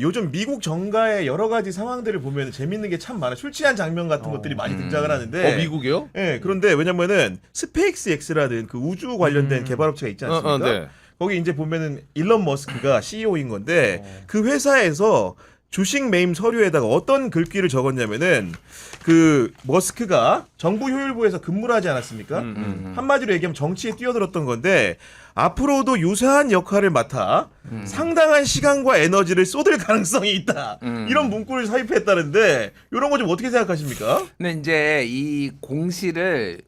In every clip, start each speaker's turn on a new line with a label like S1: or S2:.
S1: 요즘 미국 정가의 여러 가지 상황들을 보면 재밌는 게 참 많아. 술 취한 장면 같은 것들이 많이 등장을 하는데.
S2: 미국이요?
S1: 네, 그런데 왜냐면은 스페이스 X라는 그 우주 관련된 개발업체가 있지 않습니까?
S2: 네.
S1: 거기 이제 보면은 일론 머스크가 CEO인 건데 그 회사에서 주식 매임 서류에다가 어떤 글귀를 적었냐면은 그 머스크가 정부 효율부에서 근무를 하지 않았습니까? 한마디로 얘기하면 정치에 뛰어들었던 건데 앞으로도 유사한 역할을 맡아 상당한 시간과 에너지를 쏟을 가능성이 있다. 이런 문구를 삽입했다는데 이런 거 좀 어떻게 생각하십니까?
S3: 근데 이제 이 공시를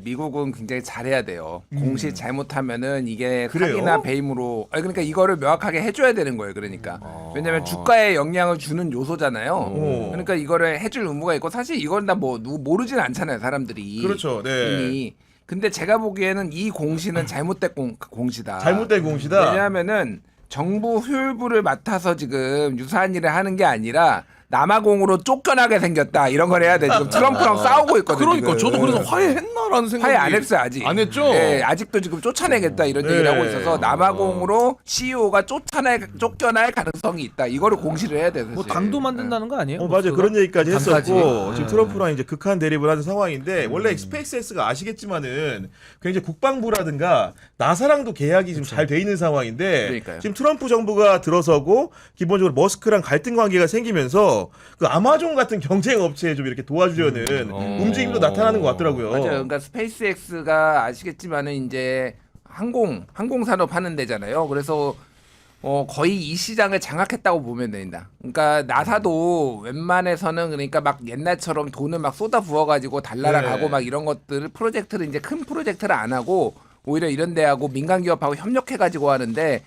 S3: 미국은 굉장히 잘해야 돼요. 공시 잘못하면은 이게
S1: 그래요?
S3: 사기나 배임으로 그러니까 이거를 명확하게 해줘야 되는 거예요. 그러니까 왜냐하면 주가에 영향을 주는 요소잖아요. 그러니까 이거를 해줄 의무가 있고 사실 이건 다 뭐 모르진 않잖아요. 사람들이
S1: 그렇죠. 네.
S3: 이미. 근데 제가 보기에는 이 공시는 잘못된 공시다.
S1: 잘못된 공시다.
S3: 왜냐하면은 정부 효율부를 맡아서 지금 유사한 일을 하는 게 아니라 남아공으로 쫓겨나게 생겼다 이런 걸 해야 돼. 지금 트럼프랑 싸우고 있거든요.
S2: 그러니까
S3: 지금.
S2: 저도 그래서 화해했나라는 생각이
S3: 화해 안 했어요 아직.
S2: 안 했죠?
S3: 네, 아직도 지금 쫓아내겠다 이런
S1: 네.
S3: 얘기를 하고 있어서 남아공으로 CEO가 쫓겨날 가능성이 있다. 이거를 공시를 해야 돼.
S4: 뭐 당도 만든다는 거 아니에요?
S1: 맞아요. 그런 얘기까지
S4: 당까지.
S1: 했었고 지금 트럼프랑 이제 극한 대립을 하는 상황인데 원래 스페이스X가 아시겠지만은 굉장히 국방부라든가 나사랑도 계약이 지금 잘 돼 있는 상황인데
S3: 그러니까요.
S1: 지금 트럼프 정부가 들어서고 기본적으로 머스크랑 갈등 관계가 생기면서 그 아마존 같은 경쟁 업체에 좀 이렇게 도와주려는 움직임도 나타나는 것 같더라고요.
S3: 맞아요. 그러니까 스페이스X가 아시겠지만은 이제 항공 산업 하는 데잖아요. 그래서 거의 이 시장을 장악했다고 보면 된다. 그러니까 나사도 웬만해서는 그러니까 막 옛날처럼 돈을 막 쏟아 부어가지고 달나라
S1: 네.
S3: 가고 막 이런 것들 프로젝트를 이제 큰 프로젝트를 안 하고 오히려 이런 데하고 민간 기업하고 협력해가지고 하는데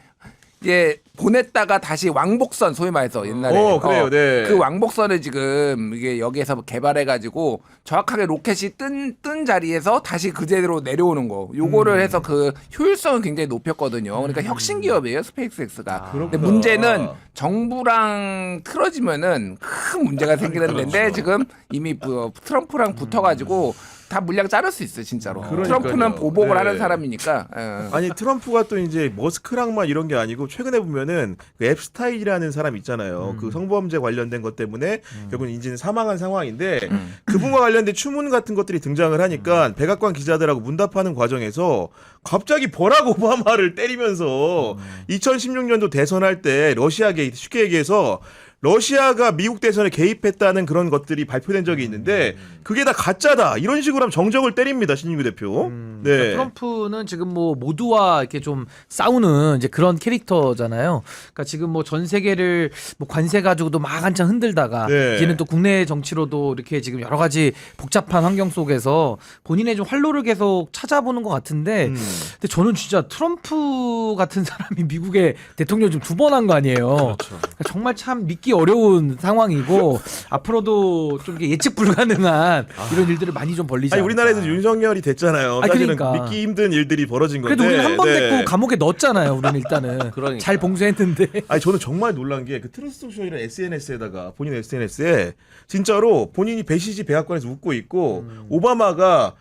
S3: 이제 보냈다가 다시 왕복선 소위 말해서 옛날에
S1: 그래요, 네.
S3: 그 왕복선을 지금 이게 여기에서 개발해가지고 정확하게 로켓이 뜬 자리에서 다시 그대로 내려오는 거 요거를 해서 그 효율성을 굉장히 높였거든요. 그러니까 혁신 기업이에요 스페이스X가. 근데
S1: 그렇구나.
S3: 문제는 정부랑 틀어지면은 큰 문제가 생기는 데인데 지금 이미 트럼프랑 붙어가지고 다 물량 자를 수 있어요 진짜로.
S1: 그러니까요.
S3: 트럼프는 보복을
S1: 네.
S3: 하는 사람이니까. 예.
S1: 아니 트럼프가 또 이제 머스크랑만 이런 게 아니고 최근에 보면은 그 앱스타인이라는 사람 있잖아요. 그 성범죄 관련된 것 때문에 결국 인지는 사망한 상황인데 그분과 관련된 추문 같은 것들이 등장을 하니까 백악관 기자들하고 문답하는 과정에서 갑자기 버락 오바마를 때리면서 2016년도 대선할 때 러시아 게이트 쉽게 얘기해서 러시아가 미국 대선에 개입했다는 그런 것들이 발표된 적이 있는데 그게 다 가짜다 이런 식으로 하면 정적을 때립니다 신인규 대표. 네.
S4: 그러니까 트럼프는 지금 뭐 모두와 이렇게 좀 싸우는 이제 그런 캐릭터잖아요. 그러니까 지금 뭐 전 세계를 뭐 관세 가지고도 막 한참 흔들다가
S1: 네.
S4: 이제는 또 국내 정치로도 이렇게 지금 여러 가지 복잡한 환경 속에서 본인의 좀 활로를 계속 찾아보는 것 같은데, 근데 저는 진짜 트럼프 같은 사람이 미국의 대통령 좀 두 번 한 거 아니에요. 그러니까 정말 참 믿기 어려운 상황이고 앞으로도 좀 이렇게 예측 불가능한 이런 일들을 많이 좀 벌리지.
S1: 아니
S4: 않을까.
S1: 우리나라에서 윤석열이 됐잖아요.
S4: 아니,
S1: 사실은
S4: 그러니까.
S1: 믿기 힘든 일들이 벌어진 건데.
S4: 그래도 우리는 한 번
S1: 네.
S4: 됐고 감옥에 넣었잖아요. 우리는 일단은
S2: 그러니까.
S4: 잘 봉쇄했는데.
S1: 아니 저는 정말 놀란 게 그 트루스 소셜이라는 SNS에다가 본인 SNS에 진짜로 본인이 배시지 백악관에서 웃고 있고 오바마가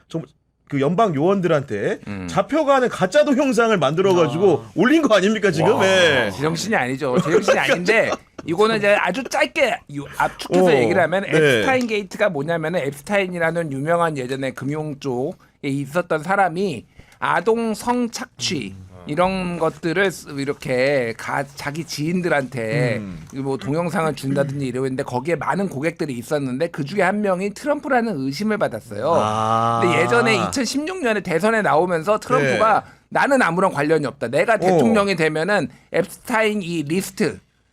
S1: 그 연방 요원들한테 잡혀가는 가짜 동영상을 만들어가지고 올린 거 아닙니까 지금? 네.
S3: 제정신이 아니죠. 제정신이 아닌데 이거는 이제 아주 짧게 압축해서 얘기를 하면
S1: 네.
S3: 앱스타인 게이트가 뭐냐면은 앱스타인이라는 유명한 예전에 금융 쪽에 있었던 사람이 아동 성착취 이런 것들을 이렇게 자기 지인들한테 뭐 동영상을 준다든지 이러는데 거기에 많은 고객들이 있었는데 그 중에 한 명이 트럼프라는 의심을 받았어요. 근데 예전에 2016년에 대선에 나오면서 트럼프가 나는 아무런 관련이 없다. 내가 대통령이 되면은 앱스타인 이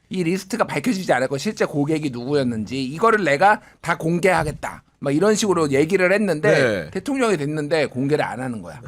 S3: 리스트가 밝혀지지 않을 거 실제 고객이 누구였는지 이거를 내가 다 공개하겠다. 막 이런 식으로 얘기를 했는데 대통령이 됐는데 공개를 안 하는 거야.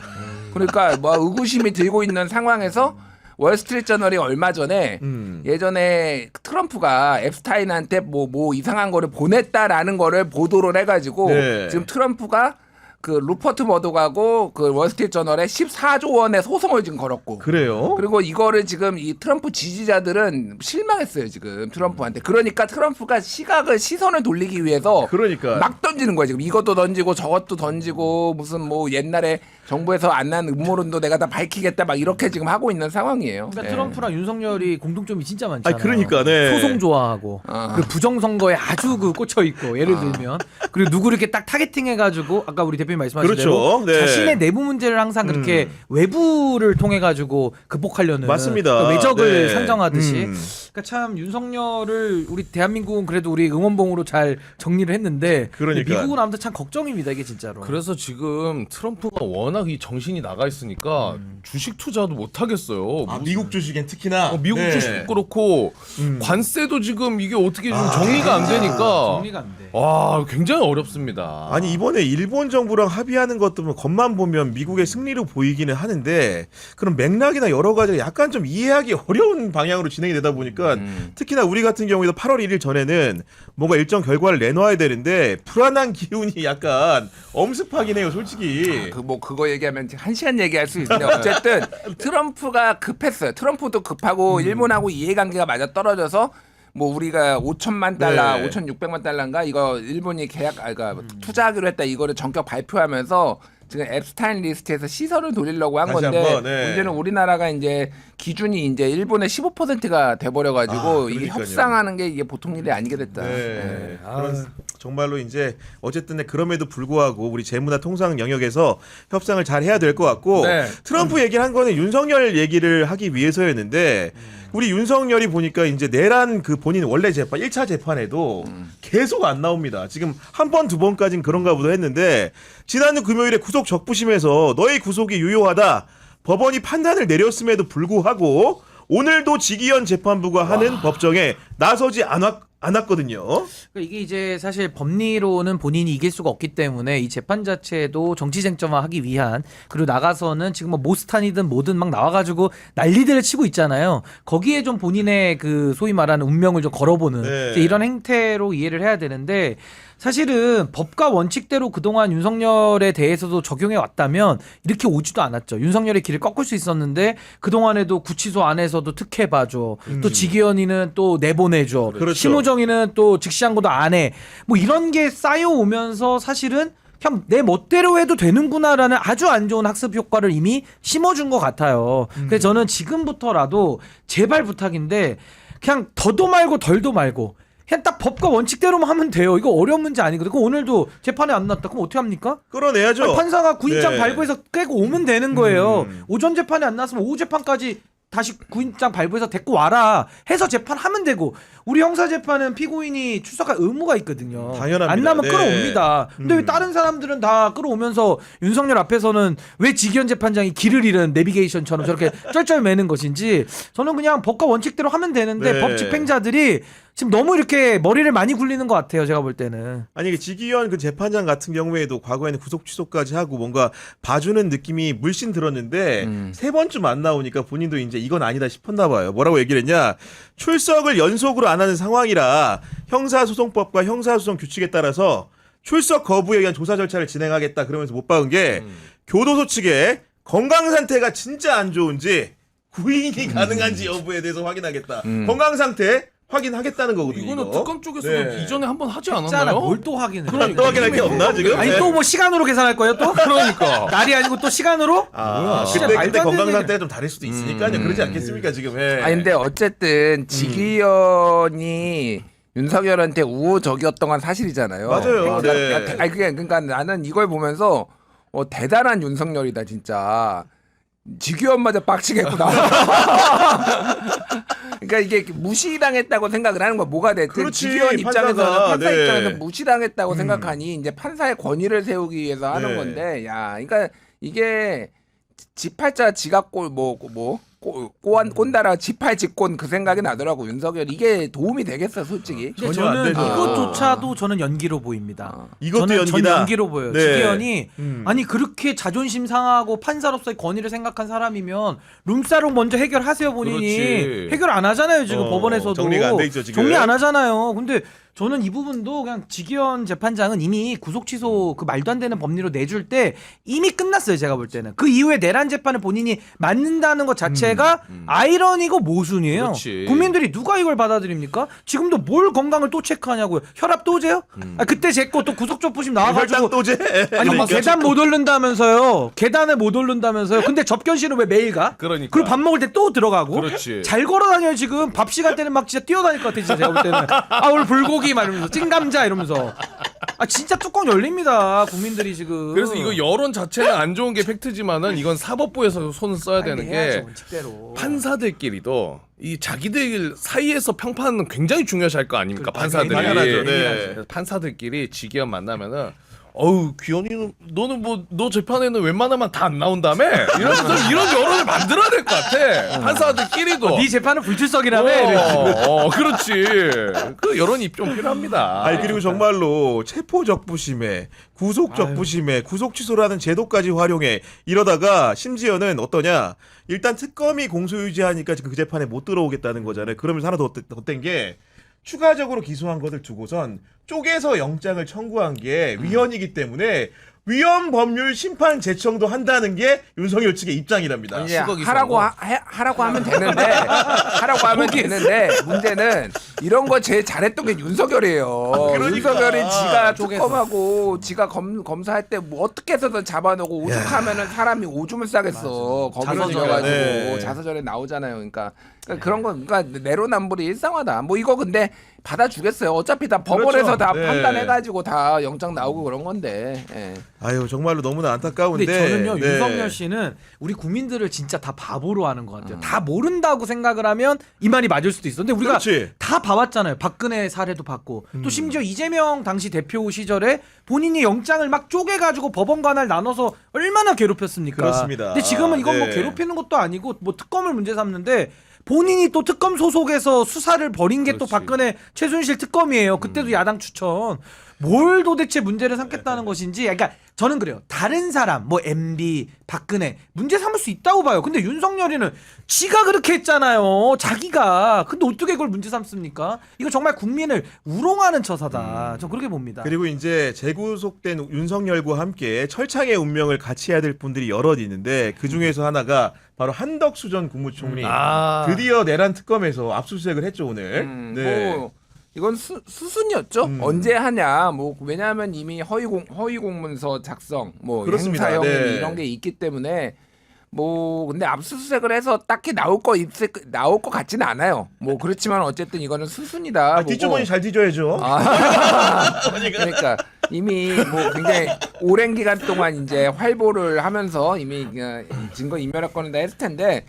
S3: 그러니까 뭐 의구심이 들고 있는 상황에서 월스트리트저널이 얼마 전에 예전에 트럼프가 앱스타인한테 뭐 이상한 거를 보냈다라는 거를 보도를 해가지고 지금 트럼프가 그 루퍼트 머독하고 그 월스트리트저널에 14조 원의 소송을 지금 걸었고.
S1: 그래요?
S3: 그리고 이거를 지금 이 트럼프 지지자들은 실망했어요 지금 트럼프한테. 그러니까 트럼프가 시선을 돌리기 위해서
S1: 그러니까.
S3: 막 던지는 거야 지금. 이것도 던지고 저것도 던지고 무슨 뭐 옛날에 정부에서 안 난 음모론도 내가 다 밝히겠다 막 이렇게 지금 하고 있는 상황이에요.
S4: 그러니까
S3: 예.
S4: 트럼프랑 윤석열이 공통점이 진짜 많잖아요.
S1: 그러니까, 네.
S4: 소송 좋아하고
S3: 아.
S4: 그 부정선거에 아주 그 꽂혀 있고 예를 들면 그리고 누구 이렇게 딱 타겟팅해가지고 아까 우리 대표님 말씀하신
S1: 그렇죠.
S4: 대로
S1: 네.
S4: 자신의 내부 문제를 항상 그렇게 외부를 통해 가지고 극복하려는
S1: 맞습니다.
S4: 그러니까 외적을
S1: 네.
S4: 상정하듯이. 그러니까 참 윤석열을 우리 대한민국은 그래도 우리 응원봉으로 잘 정리를 했는데
S1: 그러니까.
S4: 미국은 아무튼 참 걱정입니다 이게 진짜로.
S2: 그래서 지금 트럼프가 워낙 이 정신이 나가 있으니까 주식 투자도 못 하겠어요.
S1: 미국 주식엔 특히나.
S2: 미국
S1: 네.
S2: 주식도 그렇고 관세도 지금 이게 어떻게 좀 정리가 안 되니까
S4: 정리가 안 돼.
S2: 와 굉장히 어렵습니다.
S1: 아니 이번에 일본 정부랑 합의하는 것도 뭐 겉만 보면 미국의 승리로 보이기는 하는데 그런 맥락이나 여러 가지가 약간 좀 이해하기 어려운 방향으로 진행이 되다 보니까 특히나 우리 같은 경우에도 8월 1일 전에는 뭔가 일정 결과를 내놓아야 되는데 불안한 기운이 약간 엄습하긴 해요 솔직히.
S3: 그 뭐 그거 얘기하면 1시간 얘기할 수 있는데 어쨌든 트럼프가 급했어요. 트럼프도 급하고 일본하고 이해관계가 맞아 떨어져서 뭐 우리가 5천만 달러,
S1: 네.
S3: 5,600만 달러인가 이거 일본이 그러니까 투자하기로 했다 이거를 전격 발표하면서 지금 앱스타인 리스트에서 시선을 돌리려고 한
S1: 다시
S3: 건데
S1: 한번, 네.
S3: 문제는 우리나라가 이제 기준이 이제 일본의 15%가 돼버려가지고 이게
S1: 그러니까요.
S3: 협상하는 게 이게 보통 일이 아니게 됐다.
S1: 네. 그런 정말로 이제 어쨌든 그럼에도 불구하고 우리 재무나 통상 영역에서 협상을 잘 해야 될 것 같고
S3: 네.
S1: 트럼프 얘기를 한 거는 윤석열 얘기를 하기 위해서였는데 우리 윤석열이 보니까 이제 내란 그 본인 원래 재판 1차 재판에도 계속 안 나옵니다. 지금 한 번 두 번까지는 그런가 보다 했는데 지난주 금요일에 구속 적부심에서 너의 구속이 유효하다 법원이 판단을 내렸음에도 불구하고 오늘도 지기현 재판부가 하는 법정에 나서지 않았거든요.
S4: 그러니까 이게 이제 사실 법리로는 본인이 이길 수가 없기 때문에 이 재판 자체도 정치 쟁점화하기 위한 그리고 나가서는 지금 뭐 모스탄이든 뭐든 막 나와가지고 난리들을 치고 있잖아요. 거기에 좀 본인의 그 소위 말하는 운명을 좀 걸어보는
S1: 네.
S4: 이제 이런 행태로 이해를 해야 되는데 사실은 법과 원칙대로 그동안 윤석열에 대해서도 적용해 왔다면 이렇게 오지도 않았죠. 윤석열의 길을 꺾을 수 있었는데 그동안에도 구치소 안에서도 특혜 봐줘. 또 지기현이는 또 내보내줘.
S1: 그렇죠.
S4: 심우정이는 또 즉시항고도 안 해. 뭐 이런 게 쌓여오면서 사실은 그냥 내 멋대로 해도 되는구나라는 아주 안 좋은 학습 효과를 이미 심어준 것 같아요. 그래서 저는 지금부터라도 제발 부탁인데 그냥 더도 말고 덜도 말고 그냥 딱 법과 원칙대로만 하면 돼요. 이거 어려운 문제 아니거든요. 그럼 오늘도 재판에 안 났다. 그럼 어떻게 합니까?
S1: 끌어내야죠.
S4: 아니, 판사가 구인장
S1: 네.
S4: 발부해서 깨고 오면 되는 거예요. 오전 재판에 안 났으면 오후 재판까지 다시 구인장 발부해서 데리고 와라 해서 재판하면 되고 우리 형사 재판은 피고인이 출석할 의무가 있거든요.
S1: 당연합니다.
S4: 안 나면
S1: 네.
S4: 끌어옵니다. 근데 왜 다른 사람들은 다 끌어오면서 윤석열 앞에서는 왜 지기현 재판장이 길을 잃은 내비게이션처럼 저렇게 쩔쩔매는 것인지 저는 그냥 법과 원칙대로 하면 되는데
S1: 네.
S4: 법 집행자들이 지금 너무 이렇게 머리를 많이 굴리는 것 같아요. 제가 볼 때는.
S1: 아니 지기현 그 재판장 같은 경우에도 과거에는 구속 취소까지 하고 뭔가 봐주는 느낌이 물씬 들었는데 세 번쯤 안 나오니까 본인도 이제 이건 아니다 싶었나 봐요. 뭐라고 얘기를 했냐? 출석을 연속으로 안 하는 상황이라 형사소송법과 형사소송 규칙에 따라서 출석 거부에 의한 조사 절차를 진행하겠다. 그러면서 못 박은 게 교도소 측의 건강 상태가 진짜 안 좋은지 구인이 가능한지 여부에 대해서 확인하겠다. 건강 상태 확인하겠다는 거거든요.
S2: 이거는
S1: 이거.
S2: 특검 쪽에서는
S1: 네.
S2: 이전에 한번 하지
S4: 했잖아.
S2: 않았나요?
S4: 뭘 또 확인을?
S1: 또 확인할 게 없나 지금?
S4: 아니
S1: 네.
S4: 또 뭐 시간으로 계산할 거예요 또?
S2: 그러니까.
S4: 날이 아니고 또 시간으로?
S1: 아,
S4: 진짜
S1: 그때
S4: 말도 안
S1: 건강
S4: 되는
S1: 상태가 좀 다를 수도 있으니까요. 그러지 않겠습니까 지금? 예.
S3: 아니 근데 어쨌든 지기현이 윤석열한테 우호적이었던 건 사실이잖아요.
S1: 맞아요. 네.
S3: 아니 그러니까 나는 이걸 보면서 대단한 윤석열이다 진짜. 지기현마저 빡치겠구나. 그러니까 이게 무시당했다고 생각을 하는 거야. 뭐가 됐든
S1: 그렇지,
S3: 지기현 입장에서는
S1: 판사가.
S3: 판사
S1: 네.
S3: 입장에서 무시당했다고 생각하니 이제 판사의 권위를 세우기 위해서 하는
S1: 네.
S3: 건데, 야, 그러니까 이게 지팔자 지갑골 꼰다라 지팔 직권 그 생각이 나더라고 윤석열. 이게 도움이 되겠어 솔직히.
S4: 근데
S1: 전혀 안
S4: 저는
S1: 되죠.
S4: 이것조차도 저는 연기로 보입니다.
S1: 이것도
S4: 저는
S1: 연기다?
S4: 연기로 보여요.
S1: 네.
S4: 지기현이 아니 그렇게 자존심 상하고 판사로서의 권위를 생각한 사람이면 룸사롱 먼저 해결하세요 본인이.
S2: 그렇지.
S4: 해결 안 하잖아요 지금 법원에서도.
S1: 정리가 안 돼 있죠, 지금.
S4: 정리 안 하잖아요. 근데 저는 이 부분도 그냥 지기현 재판장은 이미 구속 취소 그 말도 안 되는 법리로 내줄 때 이미 끝났어요. 제가 볼 때는 그 이후에 내란 재판을 본인이 맞는다는 것 자체가 아이러니고 모순이에요.
S2: 그렇지.
S4: 국민들이 누가 이걸 받아들입니까? 지금도 뭘 건강을 또 체크하냐고요. 혈압 또 재요? 아, 그때 제 거 또 구속조부심 나와가지고
S1: 혈당 또제
S4: 아니 뭐 계단 못 오른다면서요. 계단을 못 오른다면서요. 근데 접견실은 왜 매일 가?
S2: 그러니까.
S4: 그리고 밥 먹을 때 또 들어가고.
S2: 그렇지.
S4: 잘 걸어다녀요 지금. 밥 시간 때는 막 진짜 뛰어다닐 것 같아 진짜 제가 볼 때는. 아 오늘 불고기 막 이러면서 찐감자 이러면서. 아 진짜 뚜껑 열립니다. 국민들이 지금.
S2: 그래서 이거 여론 자체는 안 좋은 게 팩트지만은 이건 사법부에서 손을 써야 되는
S4: 해야죠,
S2: 게
S4: 원칙대로.
S2: 판사들끼리도 이 자기들 사이에서 평판은 굉장히 중요시할 거 아닙니까? 판사들이.
S1: 당연하죠. 네.
S2: 그래서 판사들끼리 지기현 만나면은 어우 귀현이는 너는 뭐 너 재판에는 웬만하면 다 안 나온다며 이러면서 이런 여론을 만들어야 될 것 같아. 판사들끼리도.
S4: 네 재판은 불출석이라며. 이러지.
S2: 그렇지. 그 여론이 좀 필요합니다.
S1: 아니 그리고 정말로 체포 적부심에 구속 적부심에 구속 취소라는 제도까지 활용해 이러다가 심지어는 어떠냐 일단 특검이 공소유지하니까 지금 그 재판에 못 들어오겠다는 거잖아요. 그러면서 하나 더 된 게 추가적으로 기소한 것을 두고선 쪼개서 영장을 청구한 게 위헌이기 때문에 위헌 법률 심판 제청도 한다는 게 윤석열 측의 입장이랍니다.
S3: 이제
S2: 수거기
S3: 하라고
S2: 선거.
S3: 하라고 하면 되는데 하라고 하면 되는데 문제는 이런 거 제일 잘했던 게 윤석열이에요.
S1: 그러니까.
S3: 윤석열이 지가
S4: 쪼개서.
S3: 특검하고 지가 검사할 때 뭐 어떻게 해서든 잡아놓고 오죽하면은 사람이 오줌을 싸겠어. 거기서
S4: 자서전에.
S3: 지어가지고
S1: 네.
S3: 자서전에 나오잖아요. 그러니까 그런 거 그러니까 내로남불이 일상화다. 뭐 이거 근데 받아주겠어요. 어차피 다 법원에서
S1: 그렇죠.
S3: 다
S1: 네.
S3: 판단해가지고 다 영장 나오고 그런 건데. 예.
S1: 아유 정말로 너무나 안타까운데.
S4: 근데 저는요
S1: 네.
S4: 윤석열 씨는 우리 국민들을 진짜 다 바보로 하는 것 같아요. 다 모른다고 생각을 하면 이 말이 맞을 수도 있어. 근데 우리가
S1: 그렇지.
S4: 다 봐왔잖아요. 박근혜 사례도 봤고 또 심지어 이재명 당시 대표 시절에 본인이 영장을 막 쪼개가지고 법원 관할 나눠서 얼마나 괴롭혔습니까?
S1: 그렇습니다.
S4: 근데 지금은 이건 뭐
S1: 네.
S4: 괴롭히는 것도 아니고 뭐 특검을 문제 삼는데 본인이 또 특검 소속에서 수사를 벌인 게 또
S2: 그렇지.
S4: 박근혜 최순실 특검이에요. 그때도 야당 추천. 뭘 도대체 문제를 삼겠다는 것인지. 그러니까 저는 그래요. 다른 사람 뭐 MB, 박근혜 문제 삼을 수 있다고 봐요. 근데 윤석열이는 지가 그렇게 했잖아요. 자기가. 근데 어떻게 그걸 문제 삼습니까? 이거 정말 국민을 우롱하는 처사다. 저 그렇게 봅니다.
S1: 그리고 이제 재구속된 윤석열과 함께 철창의 운명을 같이 해야 될 분들이 여럿 있는데 그 중에서 하나가 바로 한덕수 전 국무총리. 드디어 내란 특검에서 압수수색을 했죠 오늘. 네.
S3: 뭐 이건 수순이었죠. 언제 하냐. 뭐 왜냐하면 이미 허위 공문서 작성, 뭐
S1: 그렇습니다.
S3: 행사형
S1: 네.
S3: 이런 게 있기 때문에 뭐 근데 압수수색을 해서 딱히 나올 것 같지는 않아요. 뭐 그렇지만 어쨌든 이거는 수순이다. 보고.
S1: 뒷주머니 잘 뒤져야죠.
S3: 그러니까 이미 뭐 굉장히 오랜 기간 동안 이제 활보를 하면서 이미 증거 인멸할 다 했을 텐데.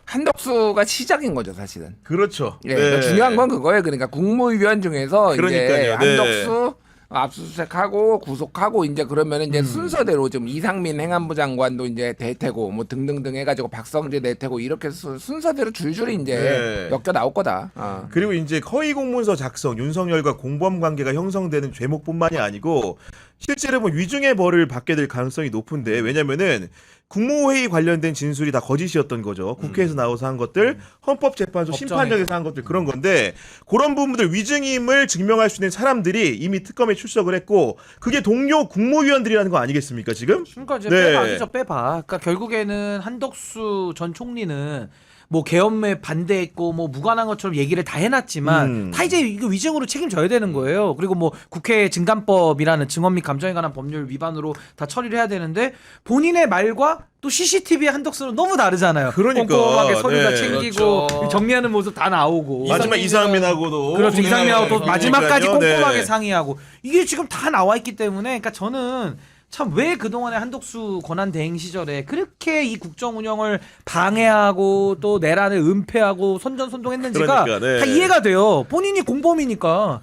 S3: 한덕수가 시작인 거죠, 사실은.
S1: 그렇죠.
S3: 예, 그러니까 중요한 건 그거예요. 그러니까 국무위원 중에서 이제
S1: 그러니까요. 네.
S3: 한덕수 압수수색하고 구속하고 이제 그러면 이제 순서대로 좀 이상민 행안부 장관도 이제 대테고 뭐 등등등 해가지고 박성재 대테고 이렇게 순서대로 줄줄이 이제
S1: 네.
S3: 엮여 나올 거다. 어.
S1: 그리고 이제 허위 공문서 작성, 윤석열과 공범 관계가 형성되는 죄목뿐만이 아니고 실제로 뭐 위중의 벌을 받게 될 가능성이 높은데 왜냐면은 국무회의 관련된 진술이 다 거짓이었던 거죠. 국회에서 나와서 한 것들, 헌법재판소 심판정에서 한 것들 그런 건데 그런 부분들 위증임을 증명할 수 있는 사람들이 이미 특검에 출석을 했고 그게 동료 국무위원들이라는 거 아니겠습니까 지금?
S4: 그러니까 이제
S1: 네.
S4: 빼봐, 빼봐. 그러니까 결국에는 한덕수 전 총리는 뭐 계엄에 반대했고 뭐 무관한 것처럼 얘기를 다 해놨지만 다 이제 이거 위증으로 책임져야 되는 거예요. 그리고 뭐 국회 증감법이라는 증언 및 감정에 관한 법률 위반으로 다 처리를 해야 되는데 본인의 말과 또 CCTV의 한덕수는 너무 다르잖아요.
S1: 그러니까.
S4: 꼼꼼하게 서류 다
S1: 네.
S4: 챙기고
S2: 그렇죠.
S4: 정리하는 모습 다 나오고
S1: 마지막 이상민하고도
S4: 그렇죠. 이상민하고 또 마지막까지
S1: 그러니까요.
S4: 꼼꼼하게
S1: 네.
S4: 상의하고 이게 지금 다 나와 있기 때문에 그러니까 저는 참 왜 그동안에 한덕수 권한 대행 시절에 그렇게 이 국정 운영을 방해하고 또 내란을 은폐하고 선전선동했는지가
S1: 그러니까, 네.
S4: 다 이해가 돼요. 본인이 공범이니까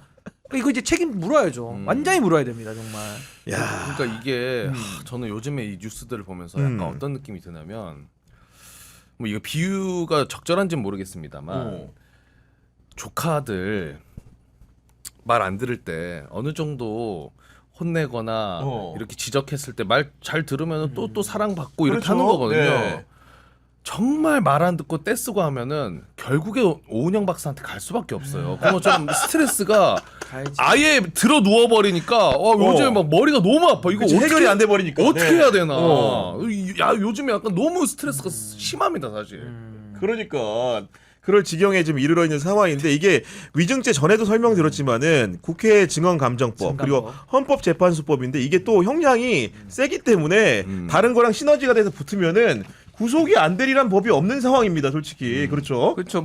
S4: 이거 이제 책임 물어야죠. 완전히 물어야 됩니다, 정말.
S1: 야.
S2: 그러니까 이게 저는 요즘에 이 뉴스들을 보면서 약간 어떤 느낌이 드냐면 뭐 이거 비유가 적절한지는 모르겠습니다만 조카들 말 안 들을 때 어느 정도 혼내거나 이렇게 지적했을 때 말 잘 들으면 또 사랑받고 이렇게
S1: 그렇죠.
S2: 하는 거거든요.
S1: 네.
S2: 정말 말 안 듣고 떼쓰고 하면은 결국에 오은영 박사한테 갈 수밖에 없어요. 그러면 좀 스트레스가
S4: 가야지.
S2: 아예 들어 누워 버리니까 요즘에 막 머리가 너무 아파. 이거
S1: 그치, 해결이 안 돼 버리니까.
S2: 어떻게
S1: 네.
S2: 해야 되나? 야 요즘에 약간 너무 스트레스가 심합니다 사실.
S1: 그러니까 그럴 지경에 지금 이르러 있는 상황인데 이게 위증죄 전에도 설명드렸지만은 국회 증언감정법 그리고 헌법재판소법인데 이게 또 형량이 세기 때문에 다른 거랑 시너지가 돼서 붙으면은 구속이 안 되리란 법이 없는 상황입니다, 솔직히. 그렇죠?
S3: 그렇죠.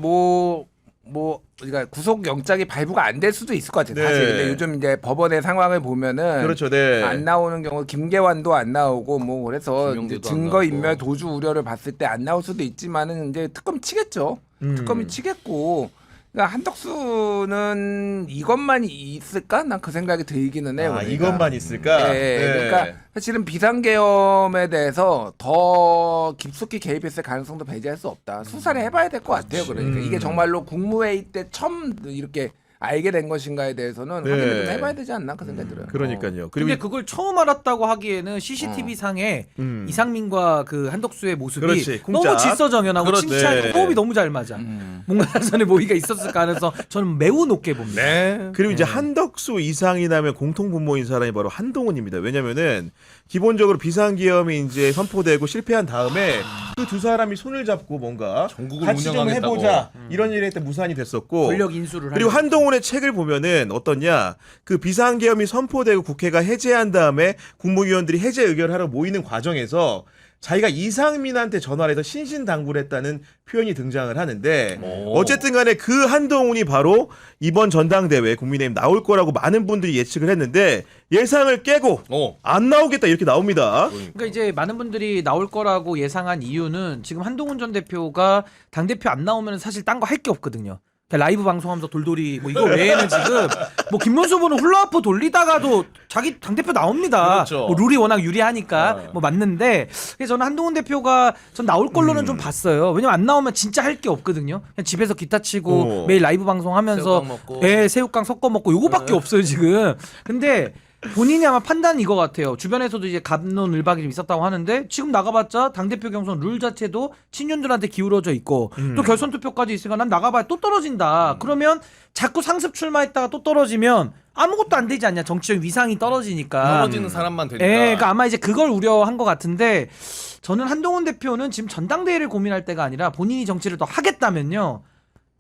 S3: 그러니까 구속 영장이 발부가 안 될 수도 있을 것 같아요.
S1: 네.
S3: 사실 근데 요즘 이제 법원의 상황을 보면은
S1: 그렇죠, 네.
S3: 안 나오는 경우 김계환도 안 나오고 뭐 그래서 이제
S2: 김용대도 안
S3: 증거
S2: 나오고.
S3: 인멸 도주 우려를 봤을 때 안 나올 수도 있지만은 이제 특검이 치겠죠. 특검이 치겠고. 그러니까 한덕수는 이것만 있을까? 난 그 생각이 들기는 해요. 그러니까.
S1: 이것만 있을까?
S3: 네, 그러니까 사실은 비상계엄에 대해서 더 깊숙이 개입했을 가능성도 배제할 수 없다. 수사를 해봐야 될 것 같아요. 그러니까 이게 정말로 국무회의 때 처음 이렇게 알게 된 것인가에 대해서는
S1: 네.
S3: 확인을 좀 해봐야 되지 않나 그 생각이 들어요.
S1: 그러니까요.
S4: 근데
S1: 그리고
S4: 그걸 처음 알았다고 하기에는 CCTV 상에 이상민과 그 한덕수의 모습이
S1: 그렇지,
S4: 너무
S1: 쿵짝.
S4: 질서정연하고
S1: 그렇지.
S4: 칭찬
S1: 네.
S4: 호흡이 너무 잘 맞아. 뭔가 사전에 모의가 있었을 가능성 저는 매우 높게 봅니다.
S2: 네.
S1: 그리고 이제 한덕수 이상이라면 공통분모인 사람이 바로 한동훈입니다. 왜냐면은 기본적으로 비상기엄이 이제 선포되고 실패한 다음에 그 두 사람이 손을 잡고 뭔가
S2: 전국을
S1: 같이 좀
S2: 운영하겠다고.
S1: 해보자 이런 일에 때 무산이 됐었고
S4: 권력 인수를
S1: 그리고
S4: 하려고.
S1: 한동훈의 책을 보면은 어떻냐 그 비상계엄이 선포되고 국회가 해제한 다음에 국무위원들이 해제 의결하러 모이는 과정에서 자기가 이상민한테 전화를 해서 신신당부를 했다는 표현이 등장을 하는데 어쨌든 간에 그 한동훈이 바로 이번 전당대회 국민의힘 나올 거라고 많은 분들이 예측을 했는데 예상을 깨고 안 나오겠다 이렇게 나옵니다.
S4: 그러니까 이제 많은 분들이 나올 거라고 예상한 이유는 지금 한동훈 전 대표가 당 대표 안 나오면 사실 딴 거 할 게 없거든요. 그냥 라이브 방송하면서 돌돌이 뭐 이거 외에는 지금 뭐 김문수 후보는 훌라후프 돌리다가도 자기 당 대표 나옵니다.
S2: 그렇죠.
S4: 뭐 룰이 워낙 유리하니까 뭐 맞는데 그래서 저는 한동훈 대표가 전 나올 걸로는 좀 봤어요. 왜냐면 안 나오면 진짜 할 게 없거든요. 그냥 집에서 기타 치고 매일 라이브 방송하면서
S2: 새우깡 먹고.
S4: 새우깡 섞어 먹고 요거밖에 없어요 지금. 근데 본인이 아마 판단이 이거 같아요. 주변에서도 이제 갑론을박이 좀 있었다고 하는데 지금 나가봤자 당대표 경선 룰 자체도 친윤들한테 기울어져 있고 또 결선 투표까지 있으니까 난 나가봐야 또 떨어진다. 그러면 자꾸 상습 출마했다가 또 떨어지면 아무것도 안 되지 않냐. 정치적 위상이 떨어지니까.
S2: 떨어지는 사람만 되니까.
S4: 그러니까 아마 이제 그걸 우려한 것 같은데 저는 한동훈 대표는 지금 전당대회를 고민할 때가 아니라 본인이 정치를 더 하겠다면요.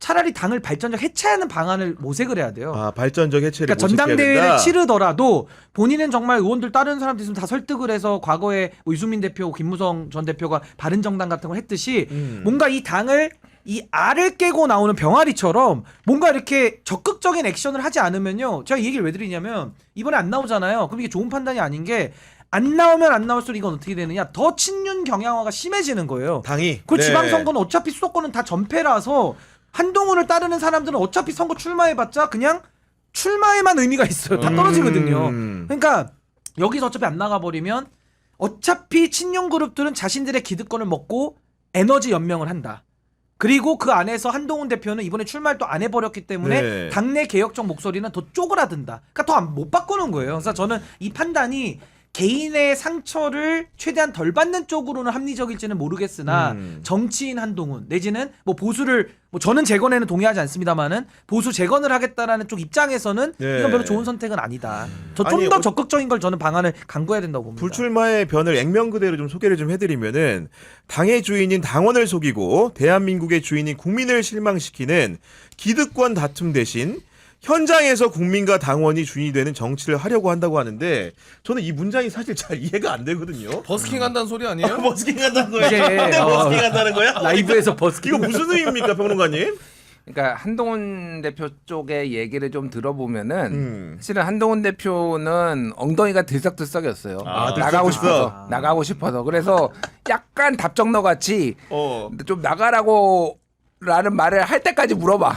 S4: 차라리 당을 발전적 해체하는 방안을 모색을 해야 돼요.
S1: 발전적 해체를
S4: 그러니까 전당대회를 치르더라도 본인은 정말 의원들 다른 사람들 있으면 다 설득을 해서 과거에 뭐 유승민 대표, 김무성 전 대표가 바른정당 같은 걸 했듯이 뭔가 이 당을 이 알을 깨고 나오는 병아리처럼 뭔가 이렇게 적극적인 액션을 하지 않으면요. 제가 이 얘기를 왜 드리냐면 이번에 안 나오잖아요. 그럼 이게 좋은 판단이 아닌 게 안 나오면 안 나올수록 이건 어떻게 되느냐. 더 친윤 경향화가 심해지는 거예요.
S1: 당이.
S4: 그 지방선거는 어차피 수도권은 다 전패라서 한동훈을 따르는 사람들은 어차피 선거 출마해봤자 그냥 출마에만 의미가 있어요. 다 떨어지거든요. 그러니까 여기서 어차피 안 나가버리면 어차피 친윤 그룹들은 자신들의 기득권을 먹고 에너지 연명을 한다. 그리고 그 안에서 한동훈 대표는 이번에 출마를 또 안 해버렸기 때문에
S1: 네.
S4: 당내 개혁적 목소리는 더 쪼그라든다. 그러니까 더 못 바꾸는 거예요. 그래서 저는 이 판단이 개인의 상처를 최대한 덜 받는 쪽으로는 합리적일지는 모르겠으나 정치인 한동훈 내지는 뭐 보수를 뭐 저는 재건에는 동의하지 않습니다만은 보수 재건을 하겠다라는 쪽 입장에서는
S1: 네.
S4: 이건 별로 좋은 선택은 아니다. 좀
S1: 아니,
S4: 더 적극적인 걸 저는 방안을 강구해야 된다고 봅니다.
S1: 불출마의 변을 액면 그대로 좀 소개를 좀 해드리면은 당의 주인인 당원을 속이고 대한민국의 주인인 국민을 실망시키는 기득권 다툼 대신 현장에서 국민과 당원이 주인이 되는 정치를 하려고 한다고 하는데 저는 이 문장이 사실 잘 이해가 안 되거든요.
S2: 버스킹 한다는 소리 아니에요?
S1: 버스킹 한다는 거예요?
S4: 이제,
S1: 근데 버스킹 한다는 거야?
S4: 라이브에서 버스킹.
S1: 이거 무슨 의미입니까, 평론가님?
S3: 그러니까 한동훈 대표 쪽의 얘기를 좀 들어보면은 사실은 한동훈 대표는 엉덩이가 들썩들썩이었어요. 나가고 싶어서 나가고 싶어서 그래서 약간 답정너 같이 좀 나가라고 라는 말을 할 때까지 물어봐.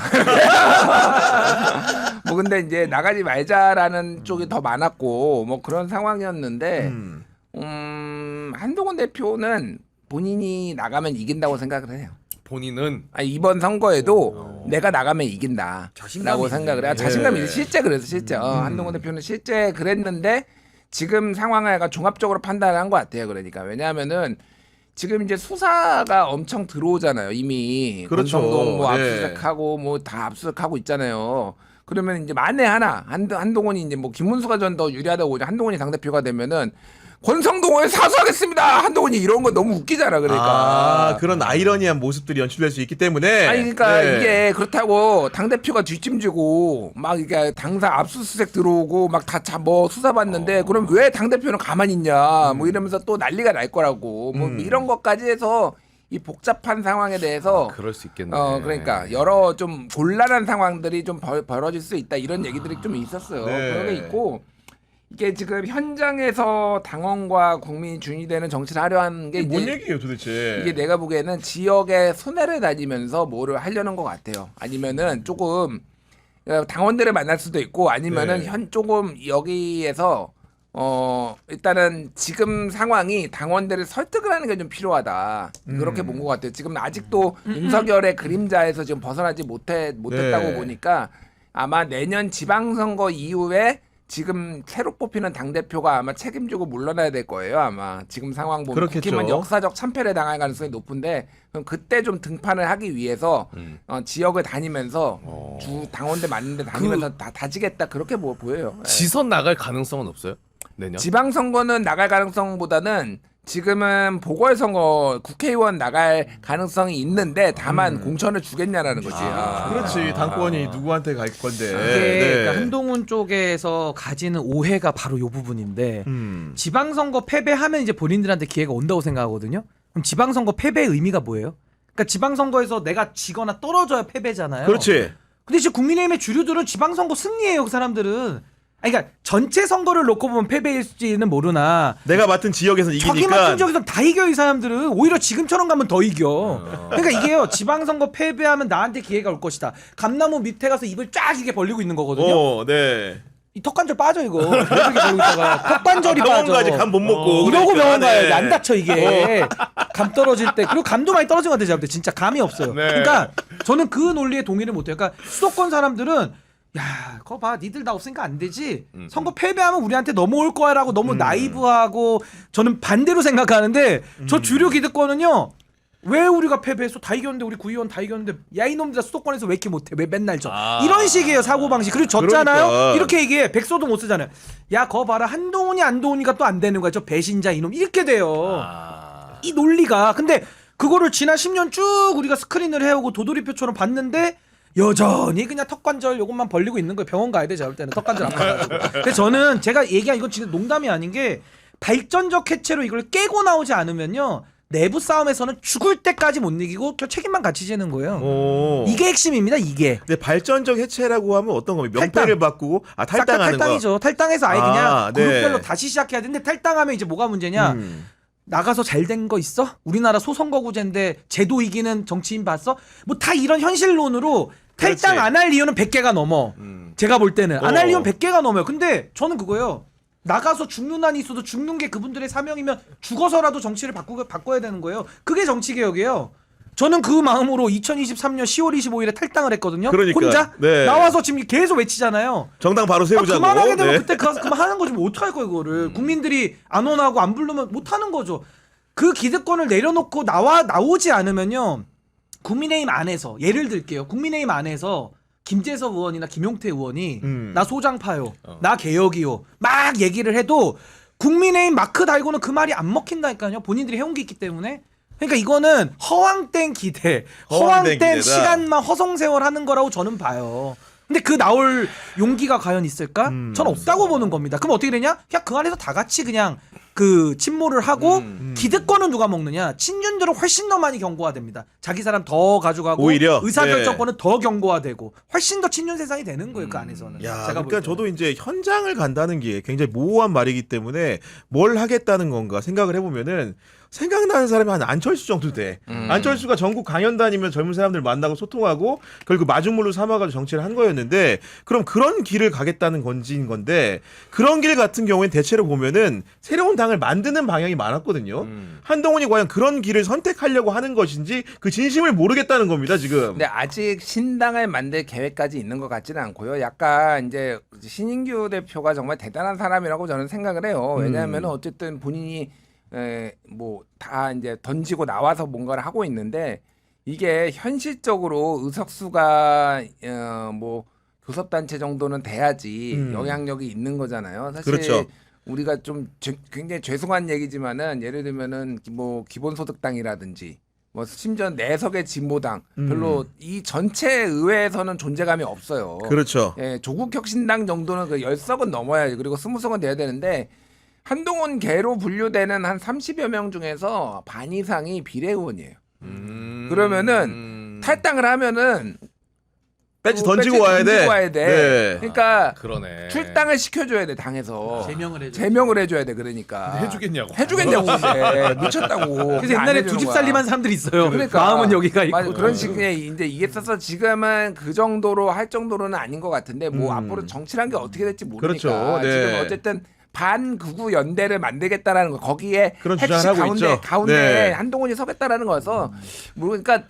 S3: 뭐 근데 이제 나가지 말자라는 쪽이 더 많았고 뭐 그런 상황이었는데 한동훈 대표는 본인이 나가면 이긴다고 생각을 해요.
S2: 본인은
S3: 아니, 이번 선거에도 내가 나가면 이긴다라고 생각을 해요. 자신감이 있어요. 실제 그래서 실제 한동훈 대표는 실제 그랬는데 지금 상황을 종합적으로 판단한 것 같아요. 그러니까 왜냐하면은 지금 이제 수사가 엄청 들어오잖아요. 이미
S1: 그렇죠.
S3: 권성동 뭐
S1: 네.
S3: 압수수색하고 뭐 다 압수수색하고 있잖아요. 그러면 이제 만에 하나 한동훈이 이제 뭐 김문수가 전 더 유리하다고 보죠. 한동훈이 당대표가 되면은 권성동을 사수하겠습니다. 한동훈이 이런 거 너무 웃기잖아. 그러니까
S1: 그런 아이러니한 모습들이 연출될 수 있기 때문에.
S3: 아니 그러니까
S1: 네.
S3: 이게 그렇다고 당 대표가 뒷짐지고 막 이게 당사 압수수색 들어오고 막 다 뭐 수사받는데 그럼 왜 당 대표는 가만히 있냐 뭐 이러면서 또 난리가 날 거라고 뭐 이런 것까지 해서 이 복잡한 상황에 대해서
S2: 그럴 수 있겠네.
S3: 그러니까 여러 좀 곤란한 상황들이 좀 벌어질 수 있다 이런 얘기들이 좀 있었어요.
S1: 네.
S3: 그런 게 있고 이게 지금 현장에서 당원과 국민이 준이되는 정치를 하려 하는 게
S1: 이게 뭔
S3: 이제
S1: 얘기예요 도대체?
S3: 이게 내가 보기에는 지역의 소매를 다니면서 뭐를 하려는 것 같아요. 아니면은 조금 당원들을 만날 수도 있고 아니면은
S1: 네.
S3: 조금 여기에서 일단은 지금 상황이 당원들을 설득을 하는 게 좀 필요하다. 그렇게 본 것 같아요. 지금 아직도 윤석열의 그림자에서 지금 벗어나지 못했다고
S1: 네.
S3: 보니까 아마 내년 지방선거 이후에 지금 새로 뽑히는 당대표가 아마 책임지고 물러나야 될 거예요. 아마 지금 상황 보면
S1: 그렇겠죠.
S3: 국힘은 역사적 참패를 당할 가능성이 높은데 그럼 그때 좀 등판을 하기 위해서 지역을 다니면서 주 당원들 맞는데 다니면서 다 다지겠다 그렇게 보여요. 예.
S2: 지선 나갈 가능성은 없어요? 내년?
S3: 지방선거는 나갈 가능성보다는 지금은 보궐선거 국회의원 나갈 가능성이 있는데 다만 공천을 주겠냐라는 거지.
S1: 그렇지 당권이 누구한테 갈 건데.
S4: 이게
S1: 네.
S4: 그러니까 한동훈 쪽에서 가지는 오해가 바로 요 부분인데 지방선거 패배하면 이제 본인들한테 기회가 온다고 생각하거든요. 그럼 지방선거 패배의 의미가 뭐예요? 그러니까 지방선거에서 내가 지거나 떨어져야 패배잖아요.
S1: 그렇지.
S4: 근데 지금 국민의힘의 주류들은 지방선거 승리예요. 그 사람들은. 아니, 그러니까 전체 선거를 놓고 보면 패배일지는 모르나
S1: 내가 맡은 지역에서
S4: 자기
S1: 이기니까.
S4: 맡은 지역에서 다 이겨 이 사람들은. 오히려 지금처럼 가면 더 이겨. 그러니까 이게요. 지방선거 패배하면 나한테 기회가 올 것이다. 감나무 밑에 가서 입을 쫙 이게 벌리고 있는 거거든요.
S1: 네.
S4: 이 턱관절 빠져 이거. 계속 이렇게 벌리고 있다가 턱관절이
S1: 병원
S4: 빠져.
S1: 가지 감 못 먹고.
S4: 이러고
S1: 그러니까.
S4: 병원 가야지.
S1: 네.
S4: 안 다쳐 이게. 감 떨어질 때. 그리고 감도 많이 떨어진 것 같아요. 제가 볼 때. 진짜 감이 없어요.
S2: 네.
S4: 그러니까 저는 그 논리에 동의를 못해요. 그러니까 수도권 사람들은 야, 그거 봐, 니들 나 없으니까 안 되지. 선거 패배하면 우리한테 넘어올 거야라고 너무 나이브하고 저는 반대로 생각하는데 저 주류 기득권은요. 왜 우리가 패배했어? 다 이겼는데 우리 구의원 다 이겼는데 야 이놈들 수도권에서 왜 이렇게 못해? 왜 맨날 져? 이런 식이에요 사고방식. 그리고 졌잖아요.
S1: 그러니까.
S4: 이렇게 얘기해. 백서도 못 쓰잖아요. 야 거 봐라 한동훈이 안동훈이가 또 안 되는 거야. 저 배신자 이놈 이렇게 돼요. 이 논리가. 근데 그거를 지난 10년 쭉 우리가 스크린을 해오고 도돌이표처럼 봤는데 여전히 그냥 턱관절 요것만 벌리고 있는 거예요. 병원 가야 돼. 제가 볼 때는 턱관절 아파가지고. 근데 저는 제가 얘기한 이건 진짜 농담이 아닌 게 발전적 해체로 이걸 깨고 나오지 않으면요. 내부 싸움에서는 죽을 때까지 못 이기고 책임만 같이 지는 거예요.
S1: 오.
S4: 이게 핵심입니다. 이게.
S1: 근데 발전적 해체라고 하면 어떤 겁니까? 명패를 바꾸고 탈당하는 거.
S4: 탈당이죠. 탈당해서 아예 그냥
S1: 네.
S4: 그룹별로 다시 시작해야 되는데 탈당하면 이제 뭐가 문제냐? 나가서 잘 된 거 있어? 우리나라 소선거구제인데 제도 이기는 정치인 봤어? 뭐 다 이런 현실론으로 탈당
S1: 그렇지.
S4: 안 할 이유는 100개가 넘어. 제가 볼 때는 안 할 이유는 100개가 넘어요. 근데 저는 그거예요. 나가서 죽는 한이 있어도 죽는 게 그분들의 사명이면 죽어서라도 정치를 바꿔야 되는 거예요. 그게 정치개혁이에요. 저는 그 마음으로 2023년 10월 25일에 탈당을 했거든요.
S1: 그러니까,
S4: 혼자
S1: 네.
S4: 나와서 지금 계속 외치잖아요.
S1: 정당 바로 세우자고.
S4: 그만하게 되면
S1: 네.
S4: 그때 그만 하는 거지 뭐 어떡할 거야 이거를. 국민들이 안 원하고 안 부르면 못 하는 거죠. 그 기득권을 내려놓고 나오지 않으면요. 국민의힘 안에서 예를 들게요. 국민의힘 안에서 김재섭 의원이나 김용태 의원이 나 소장파요. 나 개혁이요. 막 얘기를 해도 국민의힘 마크 달고는 그 말이 안 먹힌다니까요. 본인들이 해온 게 있기 때문에. 그러니까 이거는 허황된 기대,
S1: 허황된
S4: 허황된
S1: 기대다.
S4: 시간만 허송세월 하는 거라고 저는 봐요. 근데 그 나올 용기가 과연 있을까? 저는 없다고 보는 겁니다. 그럼 어떻게 되냐? 그냥 그 안에서 다 같이 그냥 그 침몰을 하고 기득권은 누가 먹느냐? 친윤들은 훨씬 더 많이 경고화됩니다. 자기 사람 더 가져가고
S1: 오히려?
S4: 의사결정권은 더 경고화되고 훨씬 더 친윤 세상이 되는 거예요. 그 안에서는.
S1: 야,
S4: 제가 볼
S1: 그러니까
S4: 때는.
S1: 저도 이제 현장을 간다는 게 굉장히 모호한 말이기 때문에 뭘 하겠다는 건가 생각을 해보면은 생각나는 사람이 한 안철수 정도 돼. 안철수가 전국 강연 다니면 젊은 사람들 만나고 소통하고 결국 마중물로 삼아가지고 정치를 한 거였는데 그럼 그런 길을 가겠다는 건데 그런 길 같은 경우엔 대체로 보면은 새로운 당을 만드는 방향이 많았거든요. 한동훈이 과연 그런 길을 선택하려고 하는 것인지 그 진심을 모르겠다는 겁니다 지금.
S3: 근데 아직 신당을 만들 계획까지 있는 것 같지는 않고요. 약간 이제 신인규 대표가 정말 대단한 사람이라고 저는 생각을 해요. 왜냐하면 어쨌든 본인이 뭐 다 이제 던지고 나와서 뭔가를 하고 있는데 이게 현실적으로 의석수가 뭐 교섭단체 정도는 돼야지 영향력이 있는 거잖아요. 사실
S1: 그렇죠.
S3: 우리가 좀 굉장히 죄송한 얘기지만은 예를 들면은 뭐 기본소득당이라든지 뭐 심지어 내석의 진보당 별로 이 전체 의회에서는 존재감이 없어요.
S1: 그렇죠.
S3: 예, 조국혁신당 정도는 그 10석은 넘어야지. 그리고 20석은 돼야 되는데 한동훈 계로 분류되는 한 30여 명 중에서 반 이상이 비례의원이에요. 그러면은 탈당을 하면은
S1: 배지
S3: 또
S1: 던지고
S3: 배지
S1: 와야 돼.
S3: 던지고 와야 돼.
S1: 네.
S3: 그러니까
S2: 그러네.
S3: 출당을 시켜줘야 돼 당에서.
S4: 제명을 해줘.
S3: 제명을 해줘야 돼 그러니까.
S2: 근데 해주겠냐고.
S3: 해주겠냐고 이제 미쳤다고.
S4: 그래서 옛날에 두 집 살림한 사람들이 있어요. 마음은 여기가 있고.
S3: 맞아, 그런 식의 이제 이게 있어서 지금은 그 정도로 할 정도로는 아닌 것 같은데 뭐 앞으로 정치란 게 어떻게 될지 모르니까
S1: 그렇죠. 네.
S3: 지금 어쨌든 반극우 연대를 만들겠다라는 거 거기에
S1: 그런
S3: 핵심
S1: 주장을 하고 있죠.
S3: 가운데
S1: 네.
S3: 한동훈이 서겠다라는 거여서 그러니까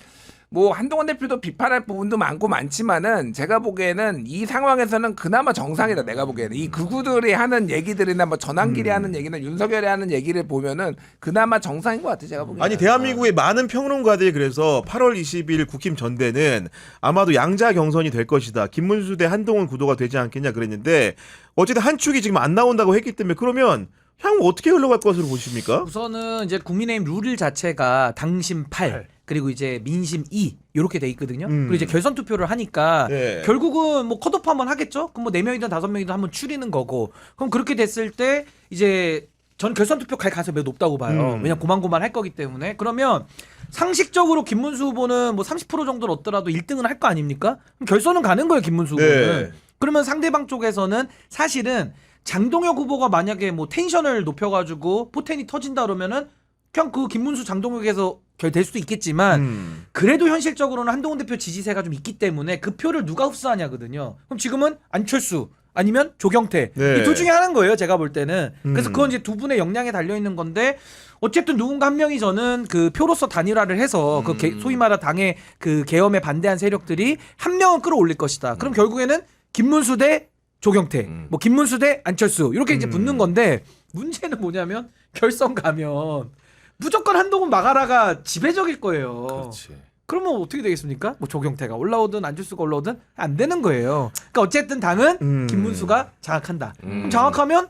S3: 뭐 한동훈 대표도 비판할 부분도 많고 많지만은 제가 보기에는 이 상황에서는 그나마 정상이다 내가 보기에는 이 극우들이 하는 얘기들이나 뭐 전환길이 하는 얘기나 윤석열이 하는 얘기를 보면은 그나마 정상인 것 같아 제가 보기에는.
S1: 아니 대한민국의 많은 평론가들이 그래서 8월 20일 국힘 전대는 아마도 양자 경선이 될 것이다. 김문수 대 한동훈 구도가 되지 않겠냐 그랬는데 어쨌든 한 축이 지금 안 나온다고 했기 때문에 그러면 향후 어떻게 흘러갈 것으로 보십니까?
S4: 우선은 이제 국민의힘 룰 자체가 당심 8 그리고 이제 민심 2 이렇게 돼 있거든요. 그리고 이제 결선 투표를 하니까
S1: 네.
S4: 결국은 뭐 컷오프 한번 하겠죠. 그럼 뭐 4명이든 5명이든 한번 추리는 거고. 그럼 그렇게 됐을 때 이제 저는 결선 투표 갈 가능성이 매우 높다고 봐요. 왜냐면 고만고만 할 거기 때문에. 그러면 상식적으로 김문수 후보는 뭐 30% 정도를 얻더라도 1등은 할 거 아닙니까? 그럼 결선은 가는 거예요, 김문수 후보는.
S1: 네.
S4: 그러면 상대방 쪽에서는 사실은 장동혁 후보가 만약에 뭐 텐션을 높여가지고 포텐이 터진다 그러면은 그냥 그 김문수 장동혁에서 결될 수도 있겠지만 그래도 현실적으로는 한동훈 대표 지지세가 좀 있기 때문에 그 표를 누가 흡수하냐거든요. 그럼 지금은 안철수 아니면 조경태
S1: 네.
S4: 이 둘 중에 하나인 거예요. 제가 볼 때는. 그래서 그건 이제 두 분의 역량에 달려 있는 건데 어쨌든 누군가 한 명이 저는 그 표로서 단일화를 해서 그 소위 말하 당의 그 계엄에 반대한 세력들이 한 명은 끌어올릴 것이다. 그럼 결국에는 김문수 대 조경태, 뭐 김문수 대 안철수 이렇게 이제 붙는 건데 문제는 뭐냐면 결선 가면 무조건 한동훈 막아라가 지배적일 거예요.
S2: 그렇지.
S4: 그러면 어떻게 되겠습니까? 뭐 조경태가 올라오든 안철수가 올라오든 안 되는 거예요. 그러니까 어쨌든 당은 김문수가 장악한다. 그럼 장악하면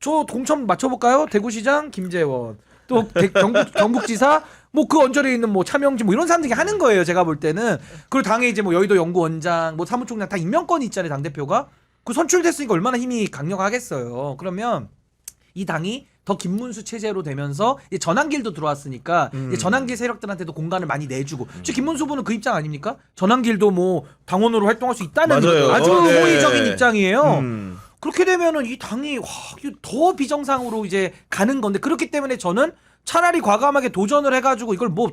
S4: 저 공천 맞춰볼까요? 대구시장 김재원, 또 경북지사 뭐 그 언저리에 있는 뭐 차명진 뭐 이런 사람들이 하는 거예요. 제가 볼 때는. 그리고 당에 이제 뭐 여의도 연구원장, 뭐 사무총장 다 임명권이 있잖아요. 당 대표가. 그 선출됐으니까 얼마나 힘이 강력하겠어요. 그러면 이 당이 더 김문수 체제로 되면서 이제 전환길도 들어왔으니까 이제 전환길 세력들한테도 공간을 많이 내주고. 지금 김문수 후보는 그 입장 아닙니까? 전환길도 뭐 당원으로 활동할 수 있다는
S1: 맞아요.
S4: 아주
S1: 네.
S4: 호의적인 입장이에요. 그렇게 되면은 이 당이 더 비정상으로 이제 가는 건데 그렇기 때문에 저는 차라리 과감하게 도전을 해가지고 이걸 뭐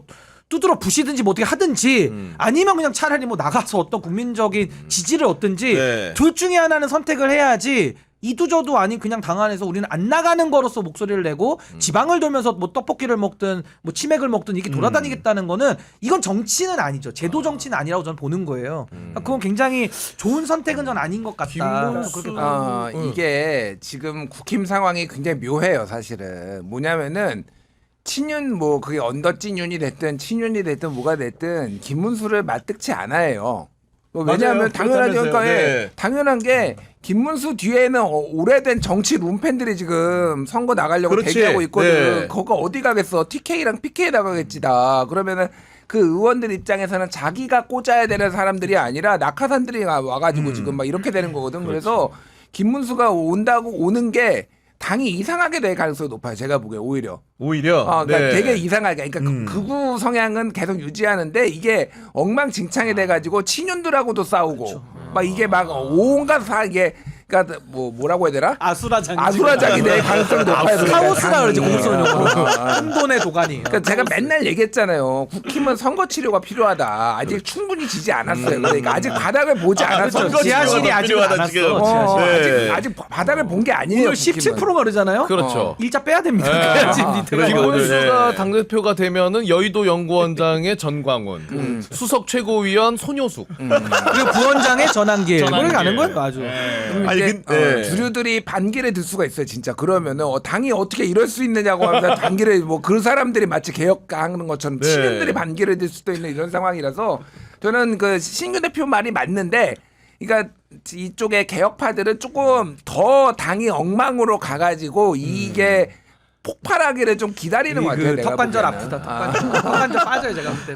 S4: 두드러 부시든지 뭐 어떻게 하든지 아니면 그냥 차라리 뭐 나가서 어떤 국민적인 지지를 얻든지
S1: 네.
S4: 둘 중에 하나는 선택을 해야지 이도저도 아닌 그냥 당 안에서 우리는 안 나가는 거로서 목소리를 내고 지방을 돌면서 뭐 떡볶이를 먹든 뭐 치맥을 먹든 이렇게 돌아다니겠다는 거는 이건 정치는 아니죠. 제도 정치는 아니라고 저는 보는 거예요. 그건 굉장히 좋은 선택은 전 아닌 것 같다.
S2: 김문수
S4: 그렇게 봐요.
S3: 이게 지금 국힘 상황이 굉장히 묘해요 사실은. 뭐냐면은 친윤 뭐 그게 언더찐윤이 됐든 친윤이 됐든 뭐가 됐든 김문수를 맞득치 않아요. 왜냐하면
S1: 맞아요.
S3: 당연하죠. 그러니까
S1: 네.
S3: 당연한 게 김문수 뒤에는 오래된 정치 룸팬들이 지금 선거 나가려고
S1: 그렇지.
S3: 대기하고 있거든.
S1: 네.
S3: 거기 어디 가겠어? TK랑 PK 나가겠지 다. 그러면은 그 의원들 입장에서는 자기가 꽂아야 되는 사람들이 아니라 낙하산들이 와가지고 지금 막 이렇게 되는 거거든. 그래서 김문수가 온다고 오는 게 당이 이상하게 될 가능성이 높아요. 제가 보기에 오히려. 그러니까
S1: 네.
S3: 되게 이상하게. 그러니까 극우 성향은 계속 유지하는데 이게 엉망진창이 돼가지고 친윤들하고도 싸우고 막 이게 막 온갖 이게 그러니까 뭐라고 해야 되나? 아수라장이 될 가능성이 높아요.
S4: 카오스라 그러지
S3: 당이.
S4: 공수원 용어로. 혼돈의 도가니.
S3: 그러니까 제가 맨날 얘기했잖아요. 국힘은 선거 치료가 필요하다. 아직 충분히 지지 않았어요. 그러니까 아직 바닥을 보지 않았어.
S4: 그렇죠. 지하실이 아직 안
S1: 필요하다,
S4: 왔어.
S1: 지금.
S3: 지하실.
S1: 네.
S3: 아직 바닥을 본 게 아니에요.
S4: 오늘 17%가 그러잖아요.
S2: 그렇죠.
S4: 일자 빼야 됩니다. 그래야지 밑에가
S2: 김문수가
S1: 네.
S2: 당대표가 되면은 여의도 연구원장의 전광훈, 수석 최고위원 손효숙.
S4: 그리고 부원장의 전환길. 그렇게 가는 거예요. 아주.
S1: 아니, 근데
S3: 주류들이 반기를 들 수가 있어요, 진짜. 그러면은 당이 어떻게 이럴 수 있느냐고 하면서 반기를 뭐 그 사람들이 마치 개혁하는 것처럼
S1: 네.
S3: 친윤들이 반기를 들 수도 있는 이런 상황이라서 저는 그 신규 대표 말이 맞는데 그러니까 이쪽에 개혁파들은 조금 더 당이 엉망으로 가가지고 이게 폭발하기를 좀 기다리는 것 같아요.
S4: 그
S3: 내가
S4: 턱관절
S3: 보기에는.
S4: 아프다. 턱관절 빠져요 제가 볼 때.